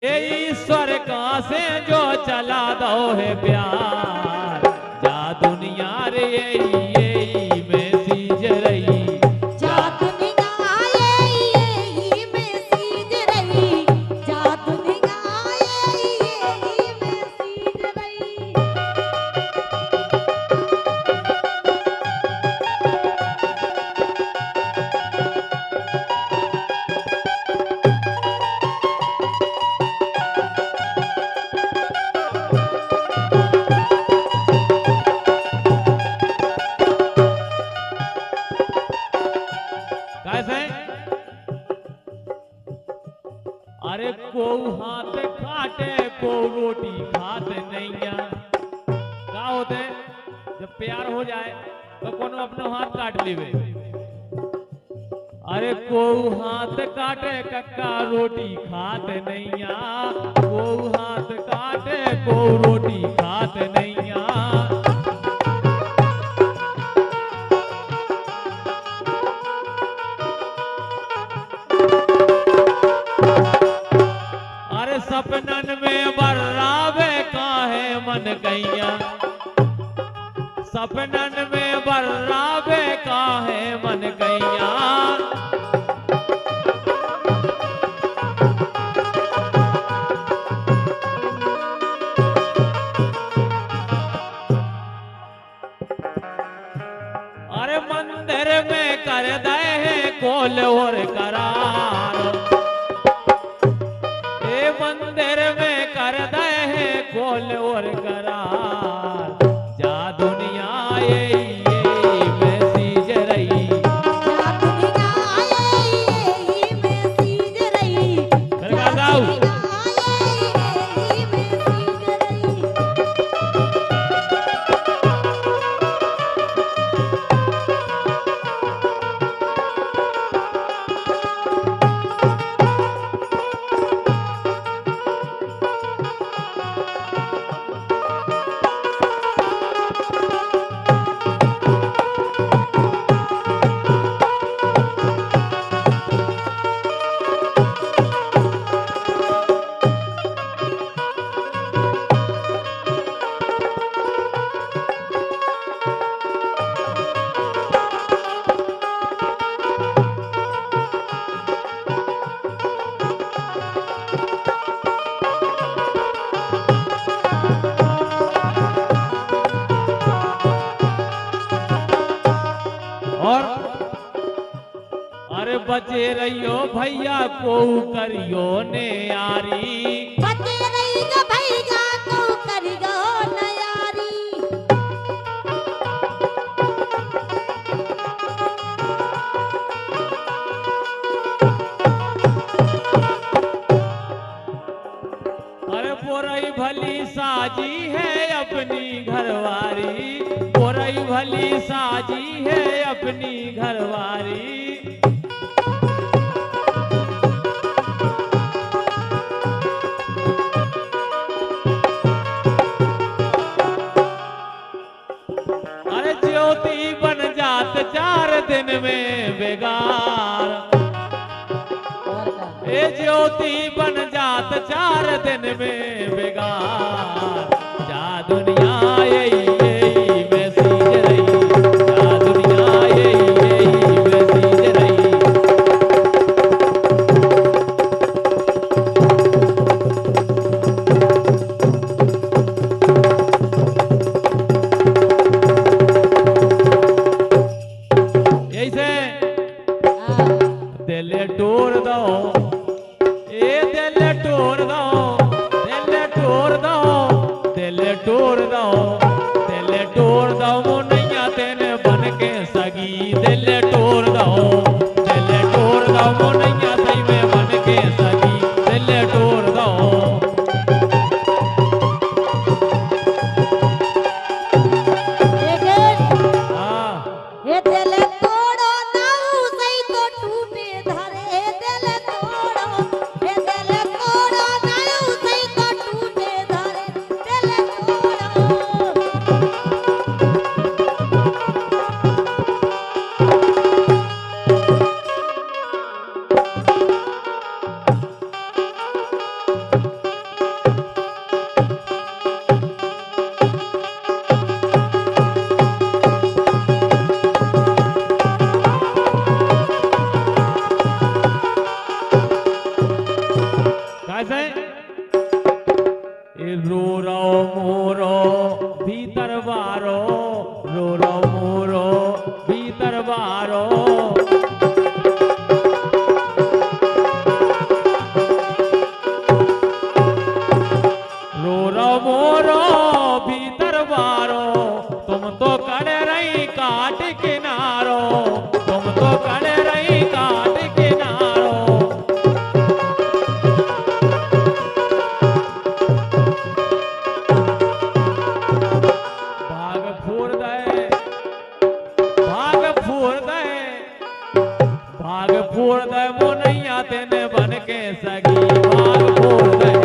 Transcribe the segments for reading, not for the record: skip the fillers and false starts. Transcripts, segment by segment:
ये ईश्वर कहाँ से जो चला दो है प्यार, जा दुनिया रे यही में सीज रही, जा दुनिया यही में सीज रही, जा दुनिया यही में सीज रही। कैसे? अरे को हाथ खाटे को रोटी खाते नहीं। क्या होते जब प्यार हो जाए तो कोनो अपनो हाथ काट लेवे। अरे को हाथ काटे कक्का रोटी खाते नहीं, को हाथ काटे को रोटी खाते नहीं। अरे सपनन में बर्रावे काहे मन गैया, सपनन में बर्रावे काहे मन गैया। अरे मंदिर में कर दे कोल और करार, ए मंदिर में कर दे कोल और करार, जा दुनिया यही में सीज रही, जा दुनिया यही में सीज रही, फिर गा गाओ। यही में सीज रही। और अरे बचे रहियो भैया को करियो ने यारी, बचे रही जो भैया तो करियो नयारी। अरे पोरई भली साजी है अपनी घरवारी, पोरई भली साजी है अपनी घरवारी। अरे ज्योति बन जात 4 दिन में बेगार, ए ज्योति बन जात 4 दिन में बेगार, जा दुनिया यही में सीज रही, जा दुनिया यही में सीज रही। यही से दिल टोर दो, ए दिल टोर दो, दिल टोर दो, दिल टोर दो, दिल टोर दो मुनैया तेने बन के सगी, दिल टोर दो, दिल टोर दो मुनैया सही में बन के सगी, दिल टोर दो। हाँ ये दिल तोड़ो नाऊ सही तो टूटे धरे, दिल तोड़ो, ये दिल तोड़ो नाऊ सही तो टूटे धरे, दिल तोड़ो। कैसे रो रो मोरो भीतर बारो, रो रो मोरो भीतर बारो, रो रो मोरो भीतर बारो, तुम तो कड़े रही काट किनारो, तुम तो कड़े रही काट किनारो। भाग फोड़ दे, भाग फोड़ दे, भाग फोड़ दे मोनैया तेने बन के सगी, भाग फोड़ दे।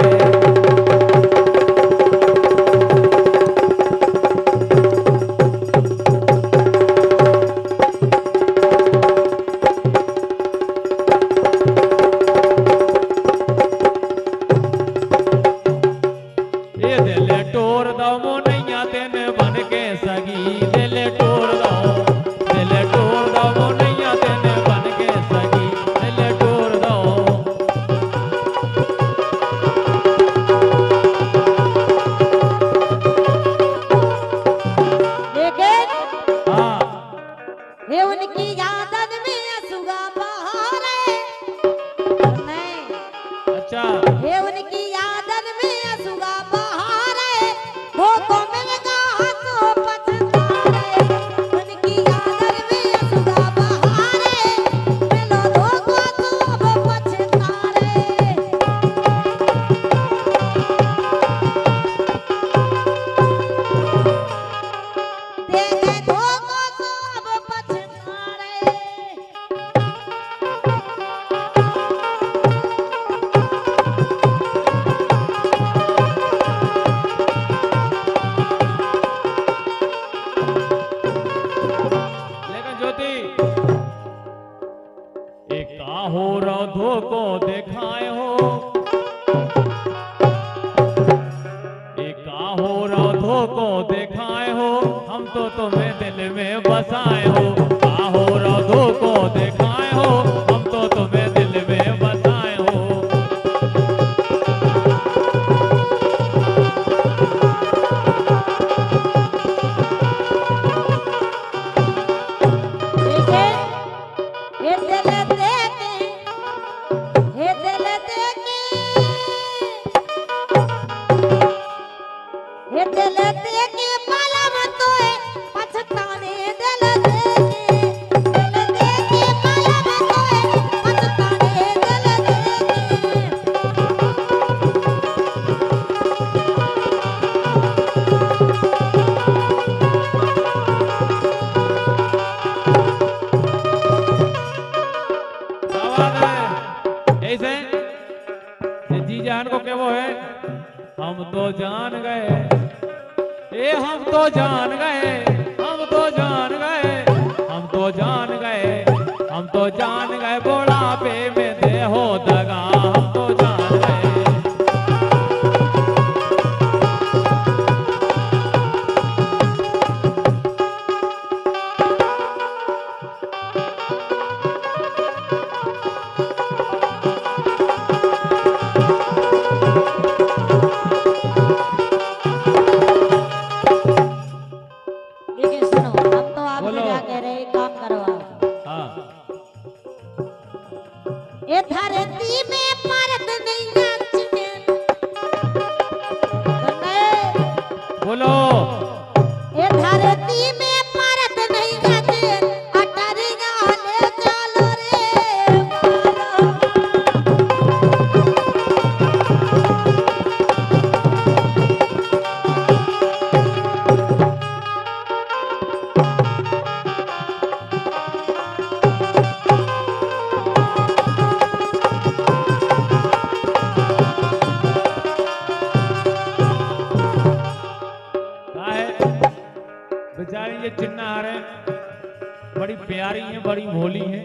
बड़ी प्यारी है, बड़ी भोली है।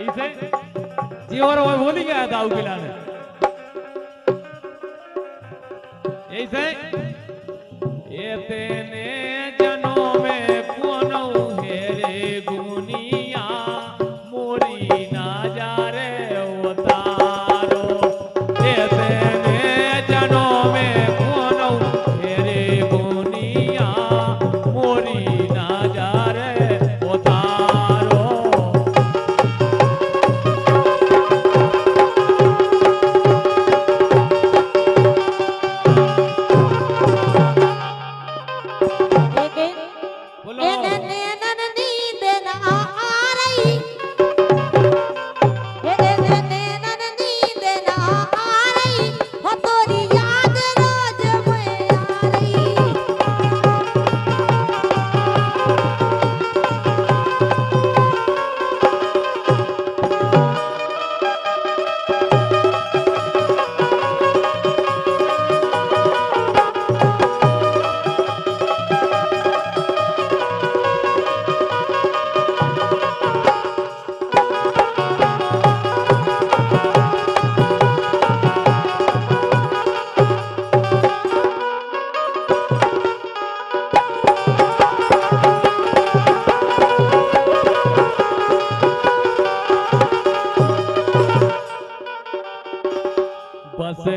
इसे जी और वो भोली गया दाऊ पिलाने। ऐसे ये तेने जनों में कौन हेरे गुनिया मोरी ना जा रे उतारो।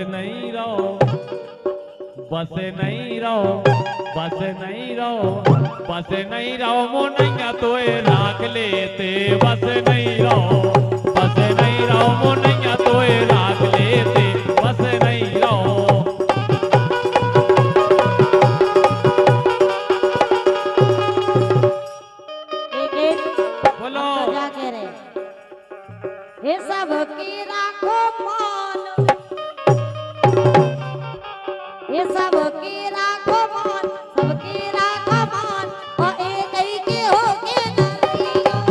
नहीं रहो, बस नहीं रहो, बस नहीं रहो, बस नहीं रहो मोनैया तोए राख लेते, बस नहीं रहो, बस नहीं रहो मोनैया तोए राख लेते, बस नहीं रहो। बोलो क्या कह रहे हे सबकी राखो मान, हे सबकी राखो मान, सबकी राखो मान, और एक ही के होके नरिया।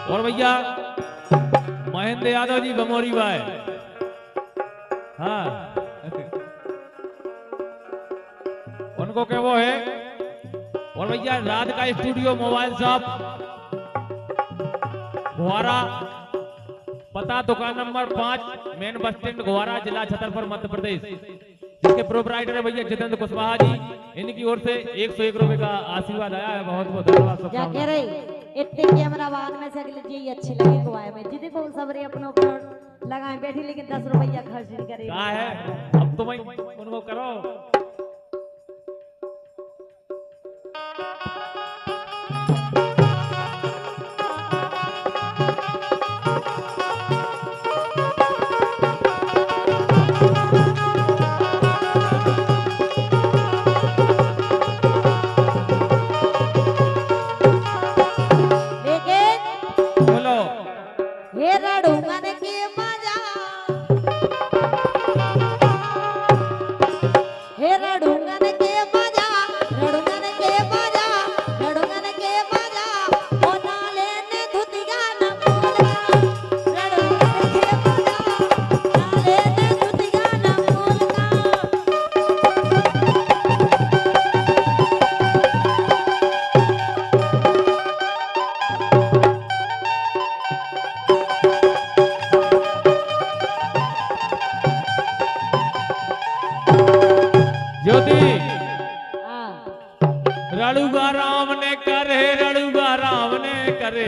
और भैया महेंद्र यादव जी बमोरी भाई, हाँ उनको क्या वो है। और भैया रात का स्टूडियो मोबाइल शॉप घोवारा, पता दुकान नंबर 5 मेन बस स्टैंड घोवारा, जिला छतरपुर मध्य प्रदेश, जिसके प्रोपराइटर है भैया जितेंद्र कुशवाहा जी। इनकी ओर से 101 रुपए का आशीर्वाद आया है, बहुत बहुत धन्यवाद। क्या कह रहे इतने कैमरा वाहन में से अगले जी अच्छी लगी गोवा में जी, देखो सबरे अपनों पर लगाए बैठी, लेकिन 10 रुपया खर्च नहीं करेगी। क्या है अब तुम उनको करो। हे रड़ूंगन के मजा, हे रड़ूंगन के मजा, रड़ूंगन के मजा, रड़ूंगन के मजा, ओ नाले ने धुतिया न मोलका, रड़ूंगन के मजा, नाले ने धुतिया न मोलका। ज्योति हाँ रड़ुगा राम ने करे, रड़ुगा राम ने करे,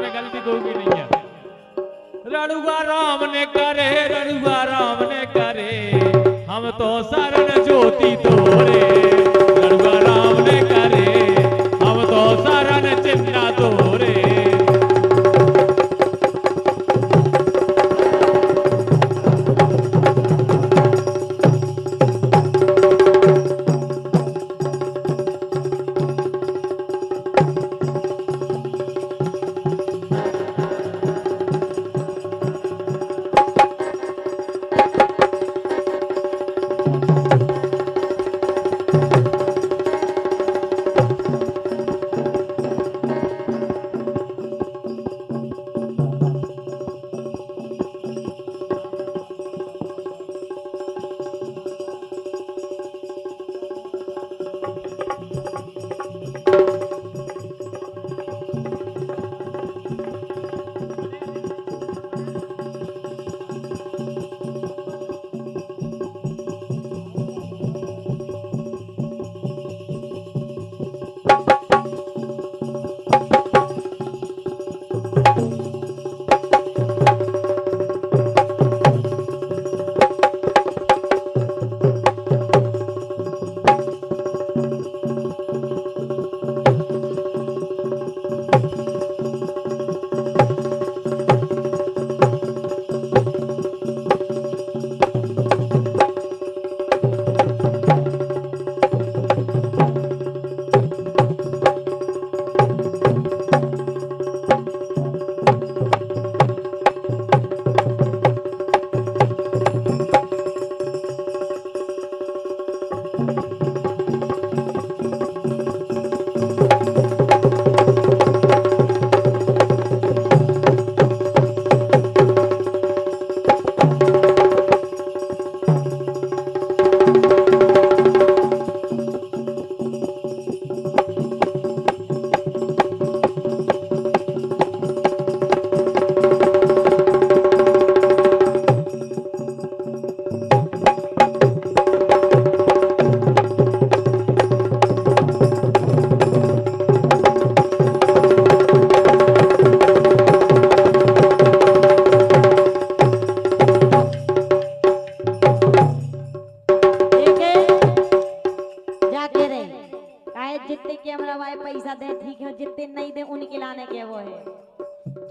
में गलती कोई भी नहीं है। रड़ुगा राम ने करे, रड़ुगा राम ने करे, हम तो शरण ज्योति तोरे, रड़ुगा राम ने करे, हम तो शरण चिन्ह तोरे। खिलाने के वो है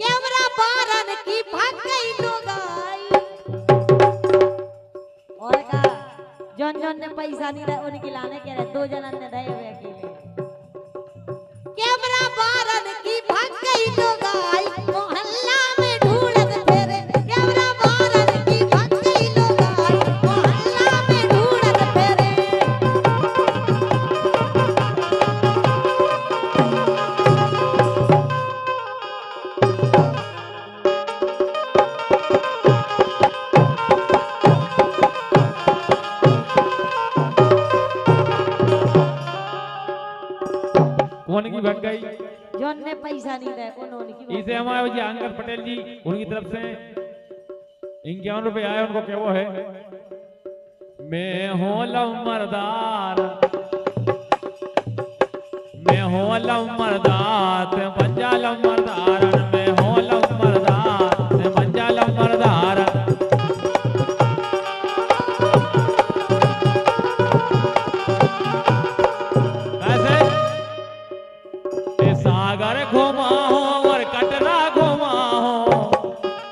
कैमरा बारन की भाग गई लुगाई और का जौन जौन ने पैसा नहीं रहा उनके लाने के रहे 2 जनन ने दे हुए अकेले कैमरा बारन की भाग गई लुगाई मोहल्ला में ढूंढत फेरे कैमरा बारन की भाग गई लुगाई मोहल्ला में ढूंढत फेरे कौन की भाग गई? जौन ने पैसा नहीं दे कौन उनकी इसे हमारे जी अंगद पटेल जी उनकी तरफ से 51 रुपए आए उनको क्या वो है मैं हूँ लमरदार मैं हूँ लमरदार ते बंजा लमरदार मैं हूँ लमरदार ते बंजा लमरदार सागर घुमा हो और कटरा घुमा हो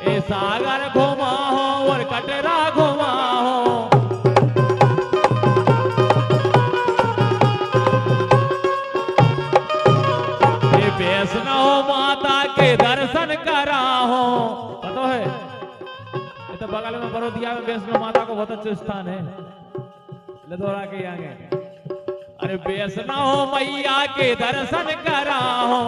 ए सागर घुमा हो और कटरा घुमा हो ए वैष्णो माता के दर्शन करा हो पता है ये तो बगल में बड़ौदिया में वैष्णो माता को बहुत अच्छा स्थान है लदौरा के आगे अरे वैष्णो मैया के दर्शन करा हो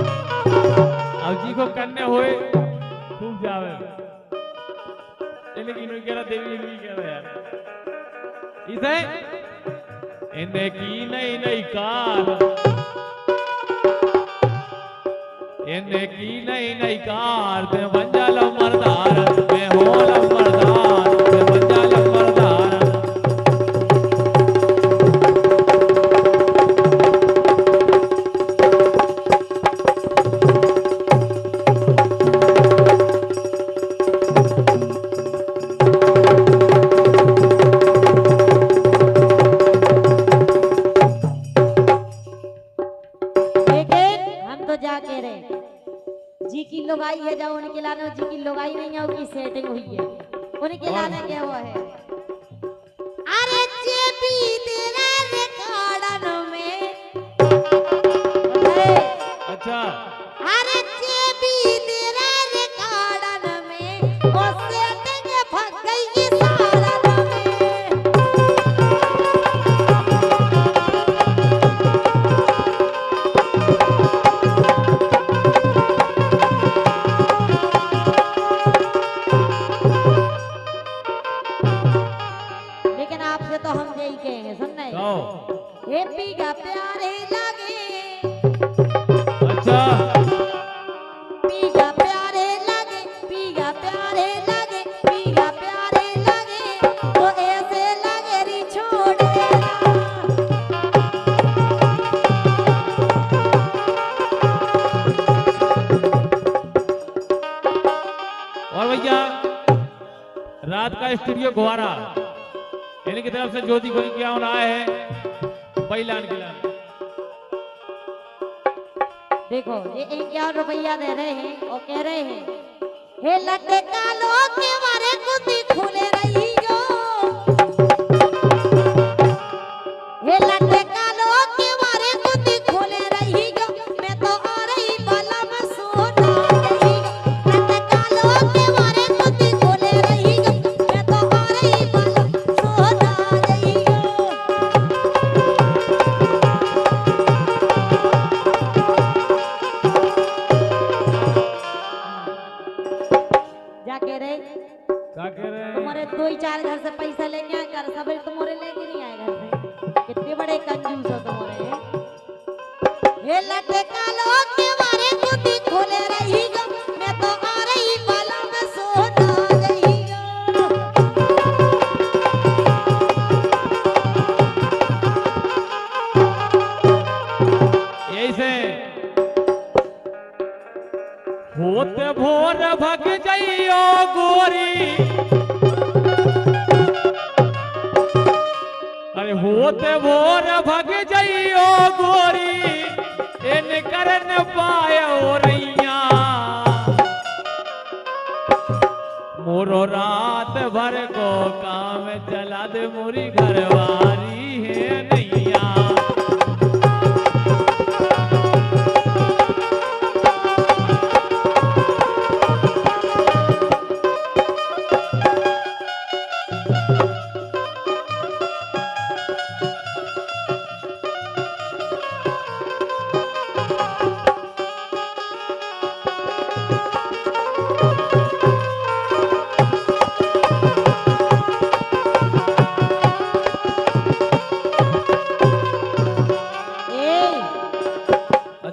अब जी को करने हुए खूब जावे लेकिन इन्होंने कह रहा देवी नहीं कह रहा यार इसे इन्हें की नई नई कार इन्हें की नई नई कार ते मंजल मरदार मैं हो लमरदार ते मंजल मरदार जी की लुगाई है जाओ उनके लाने जी की लुगाई नहीं है उनकी सेटिंग हुई है उनके लाने क्या हुआ है अरे जेबी तेरा रिकॉर्डन में अच्छा अरे जेबी तेरा रिकॉर्डन में वो सेटिंग फंस गई सारन में तो हम यही कहेंगे सुनना है पी का प्यारे लगे अच्छा पी का प्यारे लगे पी का प्यारे लगे पी का प्यारे लगे तो ऐसे लगे री छोड़ और भैया रात का स्टूडियो गुवारा इनकी तरफ से ज्योति को क्या होना है बैलान खिलाने देखो ये 51 रुपया दे रहे हैं और कह रहे हैं हे लट्टे कालो के मारे कुत्ती खुले रही जो हे लट्टे कालो के मारे कुत्ती खुले रही जो मैं तो आ रही बाला में सोना गई लट्टे कालो के मारे कुत्ती खुले रही जो मैं तो आ रही बाला सोना गई क्या कह रहे हैं तुम्हारे 2-4 घर से पैसा लेके आए कर सब तुम्हारे लेके नहीं आए घर से कितने बड़े कंजूस हो तुम्हारे ये लट्टे कालो के मारे कुत्ती खोले रही गो मैं तो आ रही बाला में सोना गई यही से होते भोर भग जाइयो गोरी अरे होत होते भोर भग जइयो गोरी इन करन पायो रैया मोरो रात भर को काम चला दे मोरी घरवारी है नैया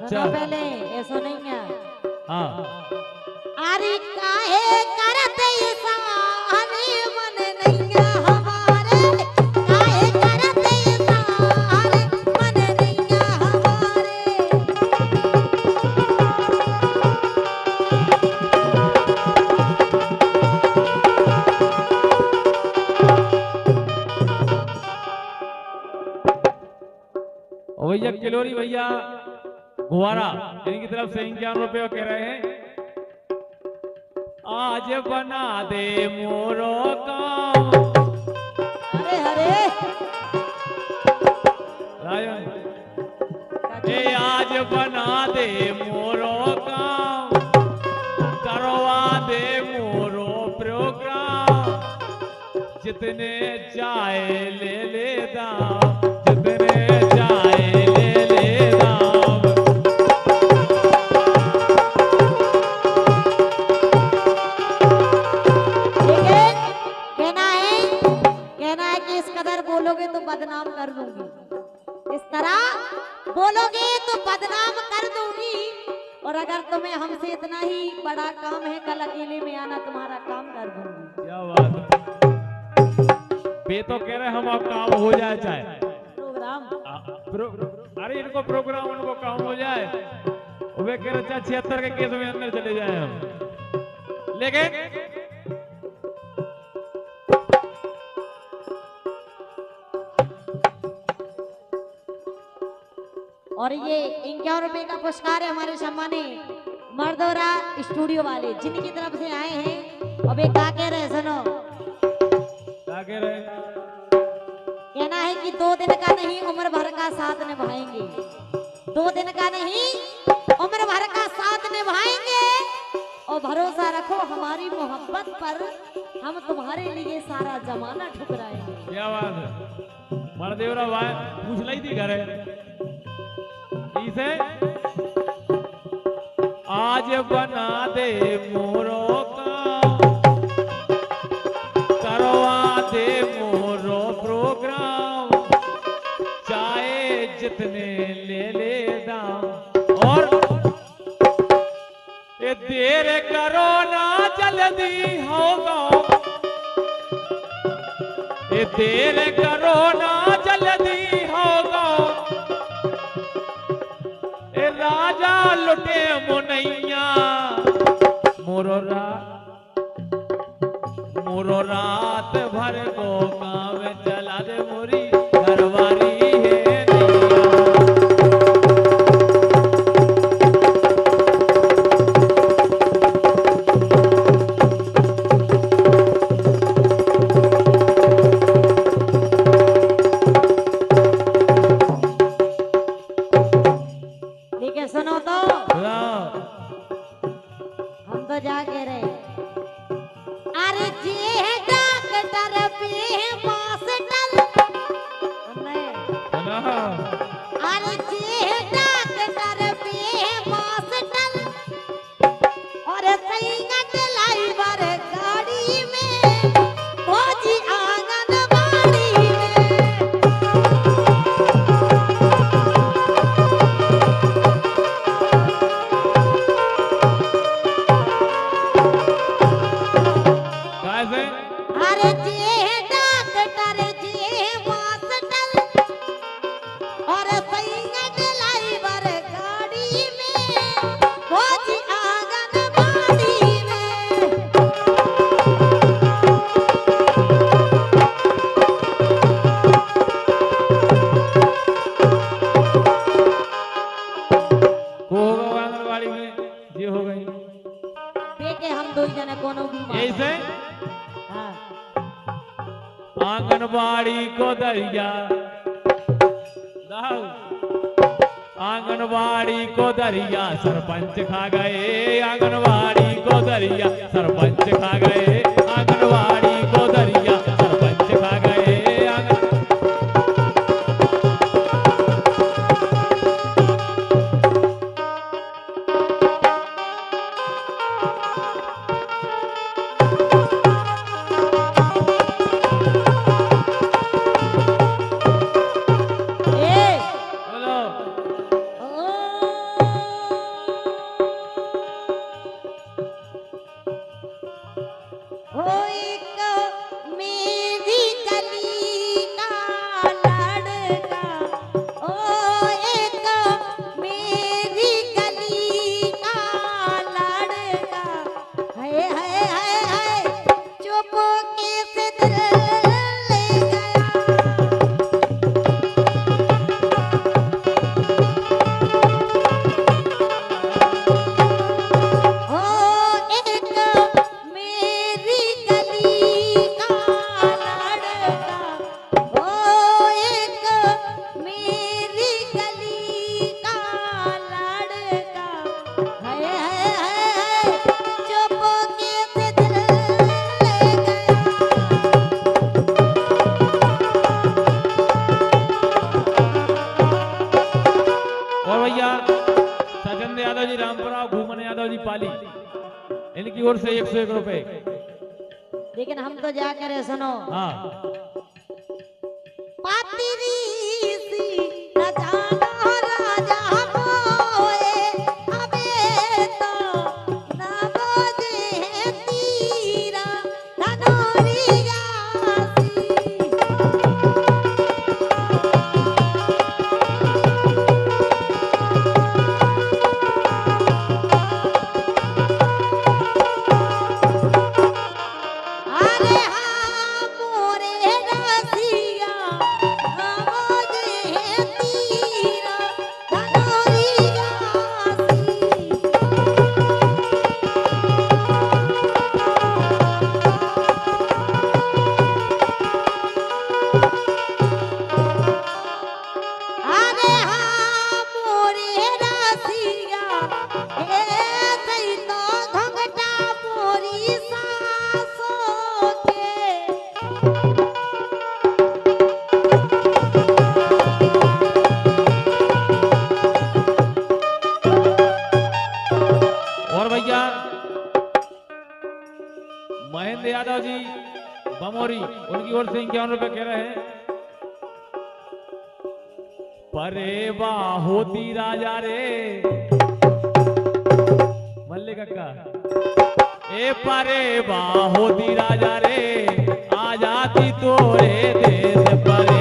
सुनो पहले ऐसो नहीं है हाँ अरे काहे करते सारे मन नहीं है हमारे काहे करते सारे मन नहीं है हमारे और भैया किलोरी भैया गुवारा इनकी तरफ से 51 रुपये कह रहे हैं आज बना दे मोरो काम अरे अरे राजन ए आज बना दे मोरो काम करवा दे मोरो प्रोग्राम जितने चाहे ले ले दाम जितने चाहे ले ले दाम कहना है कि इस कदर बोलोगे तो बदनाम कर दूंगी इस तरह बोलोगे तो बदनाम कर दूंगी और अगर तुम्हें हमसे इतना ही बड़ा काम है कल अकेले में आना तुम्हारा काम कर दूंगी क्या बात है बे तो कह रहे हम अब काम हो जाए चाहे प्रोग्राम अरे इनको प्रोग्राम उनको काम हो जाए वे कह रहे चाहे 76 के केस में अंदर चले जाए हम लेकिन और ये 51 रुपए का पुरस्कार है हमारे सम्मानी मर्दोरा स्टूडियो वाले जिनकी तरफ से आए हैं। अब ये क्या कह रहे सुनो क्या कह रहे कहना है कि 2 दिन का नहीं उम्र भर का साथ निभाएंगे 2 दिन का नहीं उम्र भर का साथ निभाएंगे और भरोसा रखो हमारी मोहब्बत पर हम तुम्हारे लिए सारा जमाना ठुकराएंगे। क्या बात है मरदेवरा भाई पूछ ली थी घरे इसे आज बना दे मोरो काम करवा दे मोरो प्रोग्राम चाहे जितने ले ले दाम और ये देर करो ना जल्दी होगा ये देर करो ना जल्दी होगा ए राजा लुटे मुनैया मोरो रात भर को काम चला दे मोरी घरवारी है ठीक है सुनो तो हाँ। हम तो जा कह रहे अरे जी है डॉक्टर भी है मास्टर अरे जी है डॉक्टर भी है मास्टर और सैयद लाइवर गाड़ी में फौजी आंगनबाड़ी में अरे जी है डॉक्टर जी है मास्टर और सैयद दरिया दाऊ आंगनवाड़ी को दरिया सरपंच खा गए, आंगनवाड़ी को दरिया सरपंच खा गए, आंगनवाड़ी को दरिया सरपंच खा गए। इनकी ओर से 101 रुपए। लेकिन हम तो जा करे सुनो। हाँ पातिरी सी न जानो राजा मोए, अबे तो न बोझे तीरा धनोरिया सी। महेंद्र यादव जी बमोरी, उनकी ओर से 51 रुपए कह रहे हैं। परे होती राजा रे मल्ले कक्का, ए परे होती राजा रे आ जाती तोरे देश परे।